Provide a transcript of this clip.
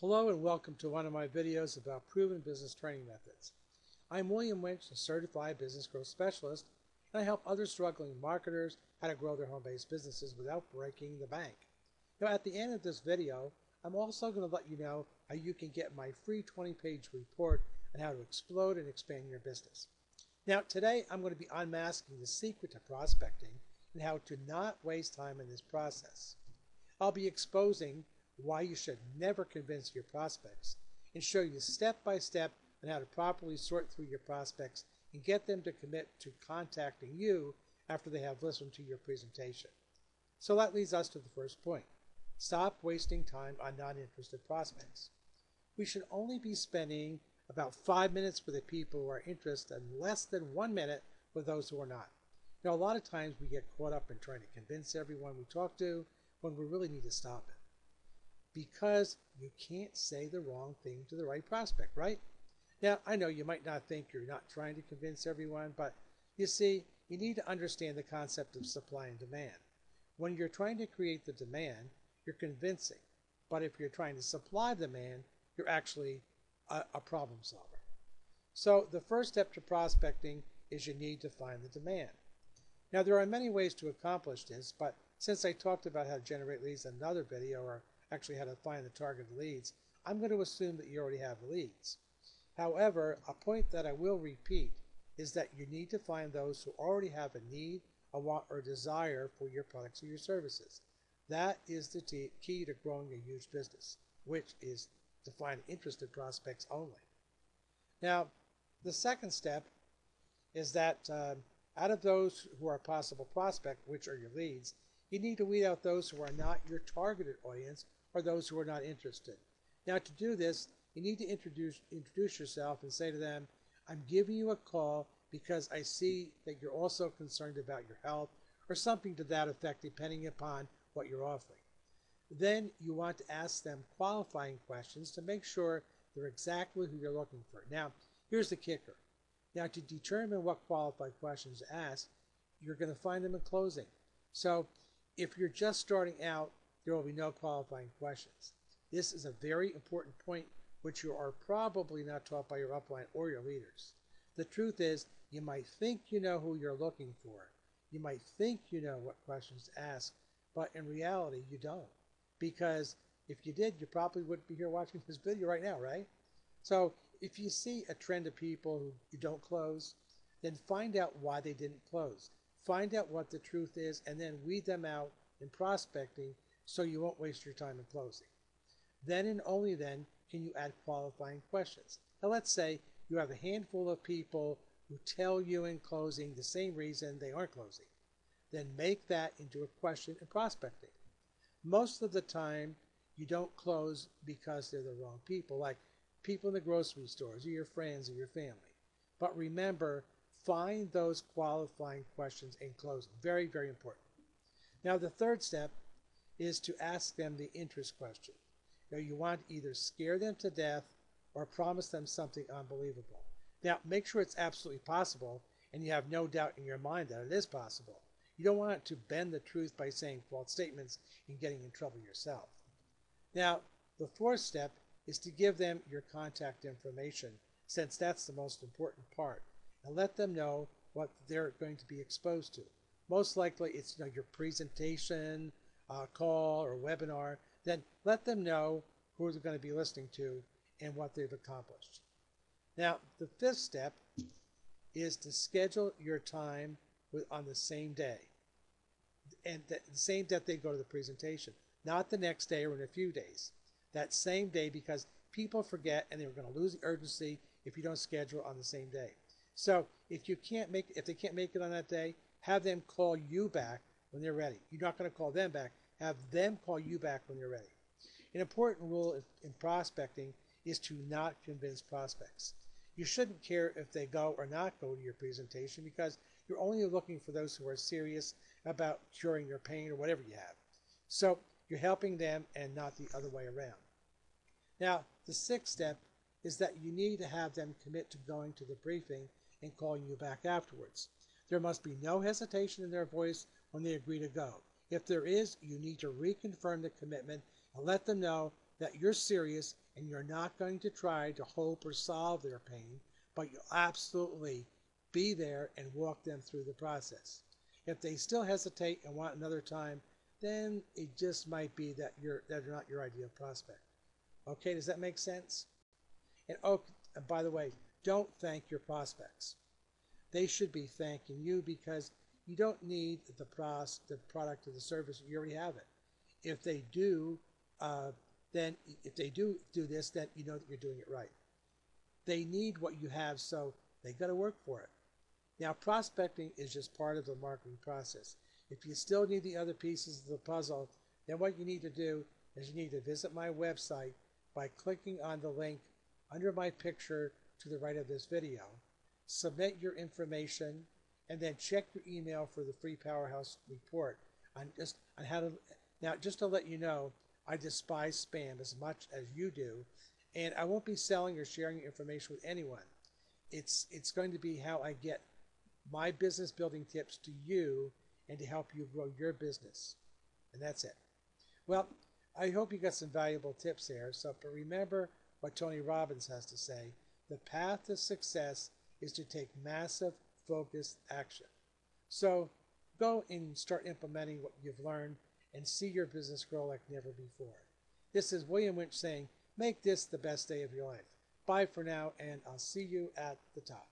Hello and welcome to one of my videos about proven business training methods. I'm William Winch, a certified business growth specialist, and I help other struggling marketers how to grow their home-based businesses without breaking the bank. Now, at the end of this video, I'm also going to let you know how you can get my free 20-page report on how to explode and expand your business. Now, today I'm going to be unmasking the secret to prospecting and how to not waste time in this process. I'll be exposing why you should never convince your prospects and show you step by step on how to properly sort through your prospects and get them to commit to contacting you after they have listened to your presentation. So that leads us to the first point. Stop wasting time on non-interested prospects. We should only be spending about 5 minutes with the people who are interested and less than 1 minute with those who are not. Now, a lot of times we get caught up in trying to convince everyone we talk to when we really need to stop it. Because you can't say the wrong thing to the right prospect, right? Now, I know you might not think you're not trying to convince everyone, but you see, you need to understand the concept of supply and demand. When you're trying to create the demand, you're convincing. But if you're trying to supply the demand, you're actually a problem solver. So the first step to prospecting is you need to find the demand. Now, there are many ways to accomplish this, but since I talked about how to generate leads in another video, or actually how to find the targeted leads, I'm going to assume that you already have leads. However, a point that I will repeat is that you need to find those who already have a need, a want, or desire for your products or your services. That is the key to growing a huge business, which is to find interested prospects only. Now, the second step is that out of those who are a possible prospect, which are your leads, you need to weed out those who are not your targeted audience or those who are not interested. Now, to do this, you need to introduce yourself and say to them, I'm giving you a call because I see that you're also concerned about your health, or something to that effect, depending upon what you're offering. Then you want to ask them qualifying questions to make sure they're exactly who you're looking for. Now, here's the kicker. Now, to determine what qualified questions to ask, you're going to find them in closing. So if you're just starting out, there will be no qualifying questions. This is a very important point which you are probably not taught by your upline or your leaders. The truth is, you might think you know who you're looking for. You might think you know what questions to ask, but in reality, you don't. Because if you did, you probably wouldn't be here watching this video right now, right? So if you see a trend of people who you don't close, then find out why they didn't close. Find out what the truth is, and then weed them out in prospecting so you won't waste your time in closing. Then and only then can you add qualifying questions. Now, let's say you have a handful of people who tell you in closing the same reason they aren't closing. Then make that into a question in prospecting. Most of the time, you don't close because they're the wrong people, like people in the grocery stores or your friends or your family. But remember, find those qualifying questions in closing. Very, very important. Now, the third step is to ask them the interest question. Now, you want to either scare them to death or promise them something unbelievable. Now, make sure it's absolutely possible and you have no doubt in your mind that it is possible. You don't want to bend the truth by saying false statements and getting in trouble yourself. Now, the fourth step is to give them your contact information, since that's the most important part, and let them know what they're going to be exposed to. Most likely it's your presentation, call, or webinar. Then let them know who they're going to be listening to and what they've accomplished. Now, the fifth step is to schedule your time on the same day, and the same that they go to the presentation, not the next day or in a few days. That same day, because people forget and they're going to lose the urgency if you don't schedule on the same day. So if they can't make it on that day, have them call you back when they're ready. You're not going to call them back. Have them call you back when they're ready. An important rule in prospecting is to not convince prospects. You shouldn't care if they go or not go to your presentation, because you're only looking for those who are serious about curing their pain or whatever you have. So you're helping them and not the other way around. Now, the sixth step is that you need to have them commit to going to the briefing and calling you back afterwards. There must be no hesitation in their voice when they agree to go. If there is, you need to reconfirm the commitment and let them know that you're serious and you're not going to try to hope or solve their pain, but you'll absolutely be there and walk them through the process. If they still hesitate and want another time, then it just might be that they're not your ideal prospect. Okay, does that make sense? And oh, and by the way, don't thank your prospects. They should be thanking you because you don't need the product or the service. You already have it. If they do, then if they do this, then you know that you're doing it right. They need what you have, so they got to work for it. Now, prospecting is just part of the marketing process. If you still need the other pieces of the puzzle, then what you need to do is you need to visit my website by clicking on the link under my picture to the right of this video. Submit your information and then check your email for the free Powerhouse report on how to. Now, just to let you know, I despise spam as much as you do, and I won't be selling or sharing your information with anyone. It's going to be how I get my business building tips to you and to help you grow your business. And that's it. Well, I hope you got some valuable tips there. So, but remember what Tony Robbins has to say. The path to success is to take massive, focused action. So go and start implementing what you've learned and see your business grow like never before. This is William Winch saying, make this the best day of your life. Bye for now, and I'll see you at the top.